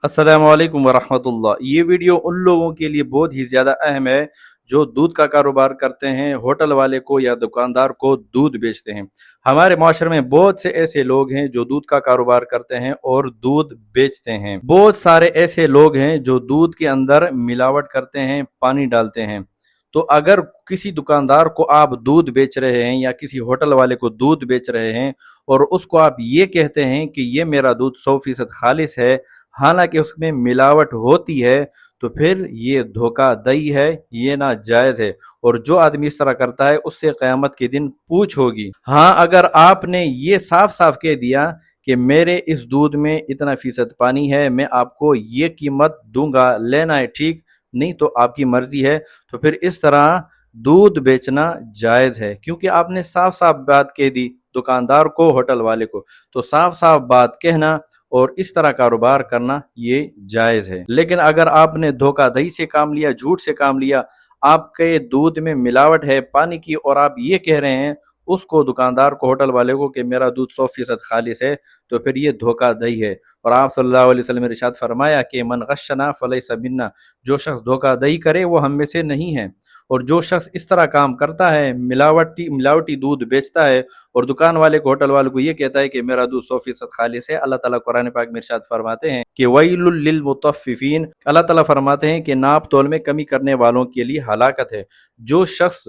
अस्सलाम वालेकुम वरहमतुल्लाह। ये वीडियो उन लोगों के लिए बहुत ही ज़्यादा अहम है जो दूध का कारोबार करते हैं, होटल वाले को या दुकानदार को दूध बेचते हैं। हमारे माशरे में बहुत से ऐसे लोग हैं जो दूध का कारोबार करते हैं और दूध बेचते हैं। बहुत सारे ऐसे लोग हैं जो दूध के अंदर मिलावट करते हैं, पानी डालते हैं। तो अगर किसी दुकानदार को आप दूध बेच रहे हैं या किसी होटल वाले को दूध बेच रहे हैं और उसको आप ये कहते हैं कि ये मेरा दूध 100% खालिस है, हालांकि उसमें मिलावट होती है, तो फिर ये धोखाधड़ी है, ये नाजायज़ है। और जो आदमी इस तरह करता है उससे क़यामत के दिन पूछ होगी। हाँ, अगर आपने ये साफ साफ कह दिया कि मेरे इस दूध में इतना फीसद पानी है, मैं आपको ये कीमत दूंगा, लेना है ठीक, नहीं तो आपकी मर्जी है, तो फिर इस तरह दूध बेचना जायज़ है, क्योंकि आपने साफ साफ बात कह दी दुकानदार को, होटल वाले को। तो साफ साफ बात कहना और इस तरह कारोबार करना ये जायज़ है। लेकिन अगर आपने धोखाधड़ी से काम लिया, झूठ से काम लिया, आपके दूध में मिलावट है पानी की, और आप ये कह रहे हैं उसको, दुकानदार को, होटल वाले को, कि मेरा दूध 100% खालिस है, तो फिर ये धोखाधड़ी है। और आप सल्लल्लाहु अलैहि वसल्लम ने इरशाद फरमाया कि मन गश्शना फलैसा मिन्ना, जो शख्स धोखाधड़ी करे वो हम में से नहीं है। और जो शख्स इस तरह काम करता है, मिलावटी मिलावटी दूध बेचता है और दुकान वाले को, होटल वाले को ये कहता है कि मेरा दूध 100% खालिस है, अल्लाह ताला कुरान पाक में इरशाद फरमाते हैं कि वैलुल लिल मुतफ्फिफीन, अल्लाह ताला फरमाते हैं कि नाप तोल में कमी करने वालों के लिए हलाकत है। जो शख्स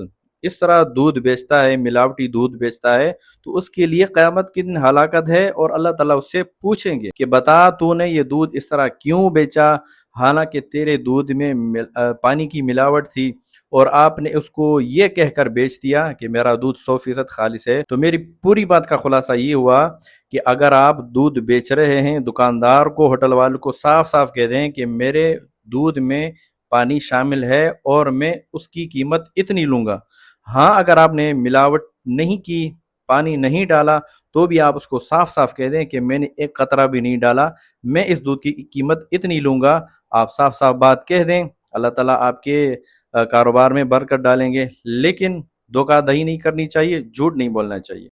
इस तरह दूध बेचता है, मिलावटी दूध बेचता है, तो उसके लिए क़यामत के दिन हलाकत है, और अल्लाह ताला उससे पूछेंगे कि बता तूने ये दूध इस तरह क्यों बेचा, हालांकि तेरे दूध में पानी की मिलावट थी और आपने उसको ये कहकर बेच दिया कि मेरा दूध 100% खालिस है। तो मेरी पूरी बात का खुलासा ये हुआ कि अगर आप दूध बेच रहे हैं, दुकानदार को, होटल वालों को साफ साफ कह दें कि मेरे दूध में पानी शामिल है और मैं उसकी कीमत इतनी लूँगा। हाँ, अगर आपने मिलावट नहीं की, पानी नहीं डाला, तो भी आप उसको साफ साफ कह दें कि मैंने एक कतरा भी नहीं डाला, मैं इस दूध की कीमत इतनी लूँगा। आप साफ साफ बात कह दें, अल्लाह ताला आपके कारोबार में बरकत डालेंगे। लेकिन धोखाधड़ी नहीं करनी चाहिए, झूठ नहीं बोलना चाहिए।